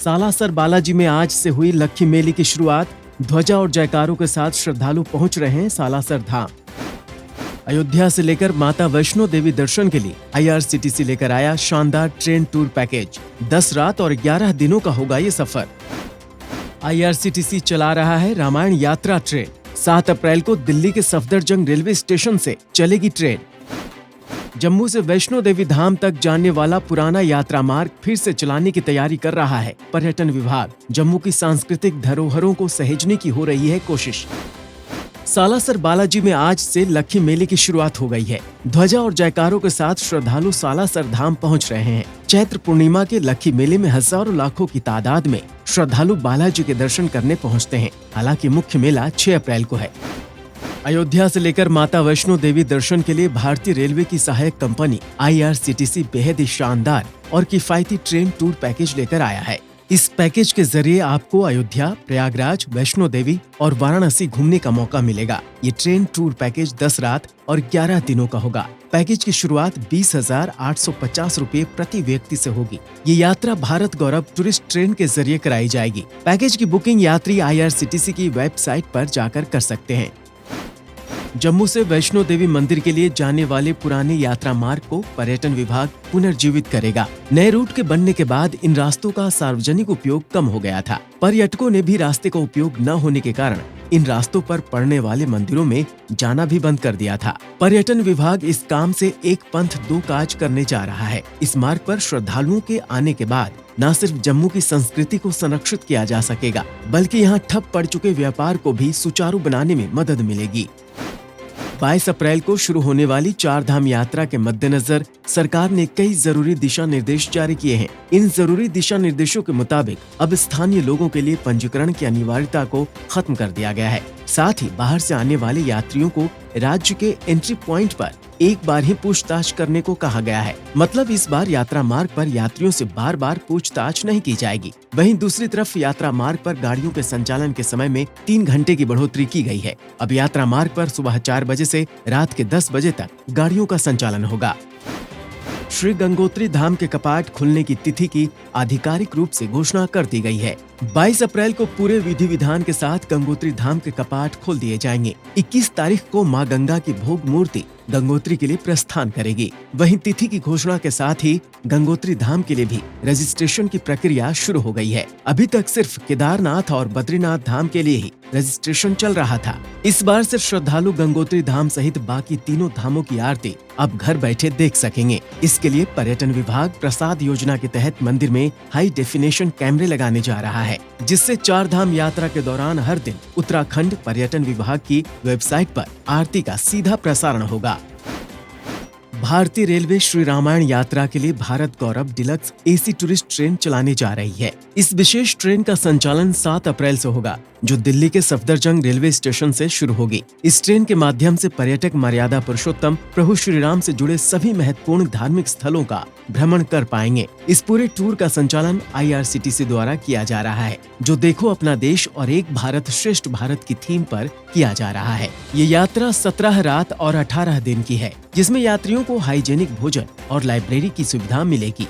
सालासर बालाजी में आज से हुई लक्खी मेले की शुरुआत। ध्वजा और जयकारों के साथ श्रद्धालु पहुंच रहे हैं सालासर धाम। अयोध्या से लेकर माता वैष्णो देवी दर्शन के लिए IRCTC लेकर आया शानदार ट्रेन टूर पैकेज। 10 रात और 11 दिनों का होगा ये सफर। IRCTC चला रहा है रामायण यात्रा ट्रेन। 7 अप्रैल को दिल्ली के सफदरजंग रेलवे स्टेशन से चलेगी ट्रेन। जम्मू से वैष्णो देवी धाम तक जाने वाला पुराना यात्रा मार्ग फिर से चलाने की तैयारी कर रहा है पर्यटन विभाग। जम्मू की सांस्कृतिक धरोहरों को सहेजने की हो रही है कोशिश। सालासर बालाजी में आज से लक्खी मेले की शुरुआत हो गई है। ध्वजा और जयकारों के साथ श्रद्धालु सालासर धाम पहुंच रहे हैं। चैत्र पूर्णिमा के लक्खी मेले में हजारों लाखों की तादाद में श्रद्धालु बालाजी के दर्शन करने पहुंचते हैं। हालांकि मुख्य मेला 6 अप्रैल को है। अयोध्या से लेकर माता वैष्णो देवी दर्शन के लिए भारतीय रेलवे की सहायक कंपनी IRCTC बेहद ही शानदार और किफायती ट्रेन टूर पैकेज लेकर आया है। इस पैकेज के जरिए आपको अयोध्या, प्रयागराज, वैष्णो देवी और वाराणसी घूमने का मौका मिलेगा। ये ट्रेन टूर पैकेज 10 रात और 11 दिनों का होगा। पैकेज की शुरुआत 20,850 रुपए प्रति व्यक्ति से होगी। ये यात्रा भारत गौरव टूरिस्ट ट्रेन के जरिए कराई जाएगी। पैकेज की बुकिंग यात्री IRCTC की वेबसाइट पर जाकर कर सकते हैं। जम्मू से वैष्णो देवी मंदिर के लिए जाने वाले पुराने यात्रा मार्ग को पर्यटन विभाग पुनर्जीवित करेगा। नए रूट के बनने के बाद इन रास्तों का सार्वजनिक उपयोग कम हो गया था। पर्यटकों ने भी रास्ते का उपयोग न होने के कारण इन रास्तों पर पड़ने वाले मंदिरों में जाना भी बंद कर दिया था। पर्यटन विभाग इस काम से एक पंथ दो काज करने जा रहा है। इस मार्ग पर श्रद्धालुओं के आने के बाद न सिर्फ जम्मू की संस्कृति को संरक्षित किया जा सकेगा, बल्कि यहाँ ठप पड़ चुके व्यापार को भी सुचारू बनाने में मदद मिलेगी। 22 अप्रैल को शुरू होने वाली 4 धाम यात्रा के मद्देनजर सरकार ने कई जरूरी दिशा निर्देश जारी किए हैं। इन जरूरी दिशा निर्देशों के मुताबिक अब स्थानीय लोगों के लिए पंजीकरण की अनिवार्यता को खत्म कर दिया गया है। साथ ही बाहर से आने वाले यात्रियों को राज्य के एंट्री पॉइंट पर एक बार ही पूछताछ करने को कहा गया है। मतलब इस बार यात्रा मार्ग पर यात्रियों से बार बार पूछताछ नहीं की जाएगी। वहीं दूसरी तरफ यात्रा मार्ग पर गाड़ियों के संचालन के समय में 3 घंटे की बढ़ोतरी की गई है। अब यात्रा मार्ग पर सुबह 4 बजे से रात के 10 बजे तक गाड़ियों का संचालन होगा। श्री गंगोत्री धाम के कपाट खुलने की तिथि की आधिकारिक रूप से घोषणा कर दी गई है। 22 अप्रैल को पूरे विधि विधान के साथ गंगोत्री धाम के कपाट खोल दिए जाएंगे। 21 तारीख को मां गंगा की भोग मूर्ति गंगोत्री के लिए प्रस्थान करेगी। वहीं तिथि की घोषणा के साथ ही गंगोत्री धाम के लिए भी रजिस्ट्रेशन की प्रक्रिया शुरू हो गई है। अभी तक सिर्फ केदारनाथ और बद्रीनाथ धाम के लिए ही रजिस्ट्रेशन चल रहा था। इस बार से श्रद्धालु गंगोत्री धाम सहित बाकी तीनों धामों की आरती अब घर बैठे देख सकेंगे। इसके लिए पर्यटन विभाग प्रसाद योजना के तहत मंदिर में हाई डेफिनेशन कैमरे लगाने जा रहा है, जिससे 4 धाम यात्रा के दौरान हर दिन उत्तराखंड पर्यटन विभाग की वेबसाइट पर आरती का सीधा प्रसारण होगा। भारतीय रेलवे श्री रामायण यात्रा के लिए भारत गौरव डिलक्स AC टूरिस्ट ट्रेन चलाने जा रही है। इस विशेष ट्रेन का संचालन 7 अप्रैल से होगा, जो दिल्ली के सफदरजंग रेलवे स्टेशन से शुरू होगी। इस ट्रेन के माध्यम से पर्यटक मर्यादा पुरुषोत्तम प्रभु श्री राम से जुड़े सभी महत्वपूर्ण धार्मिक स्थलों का भ्रमण कर पाएंगे। इस पूरे टूर का संचालन IRCTC द्वारा किया जा रहा है, जो देखो अपना देश और एक भारत श्रेष्ठ भारत की थीम पर किया जा रहा है। ये यात्रा 17 रात और 18 दिन की है, जिसमें यात्रियों को हाइजेनिक भोजन और लाइब्रेरी की सुविधा मिलेगी।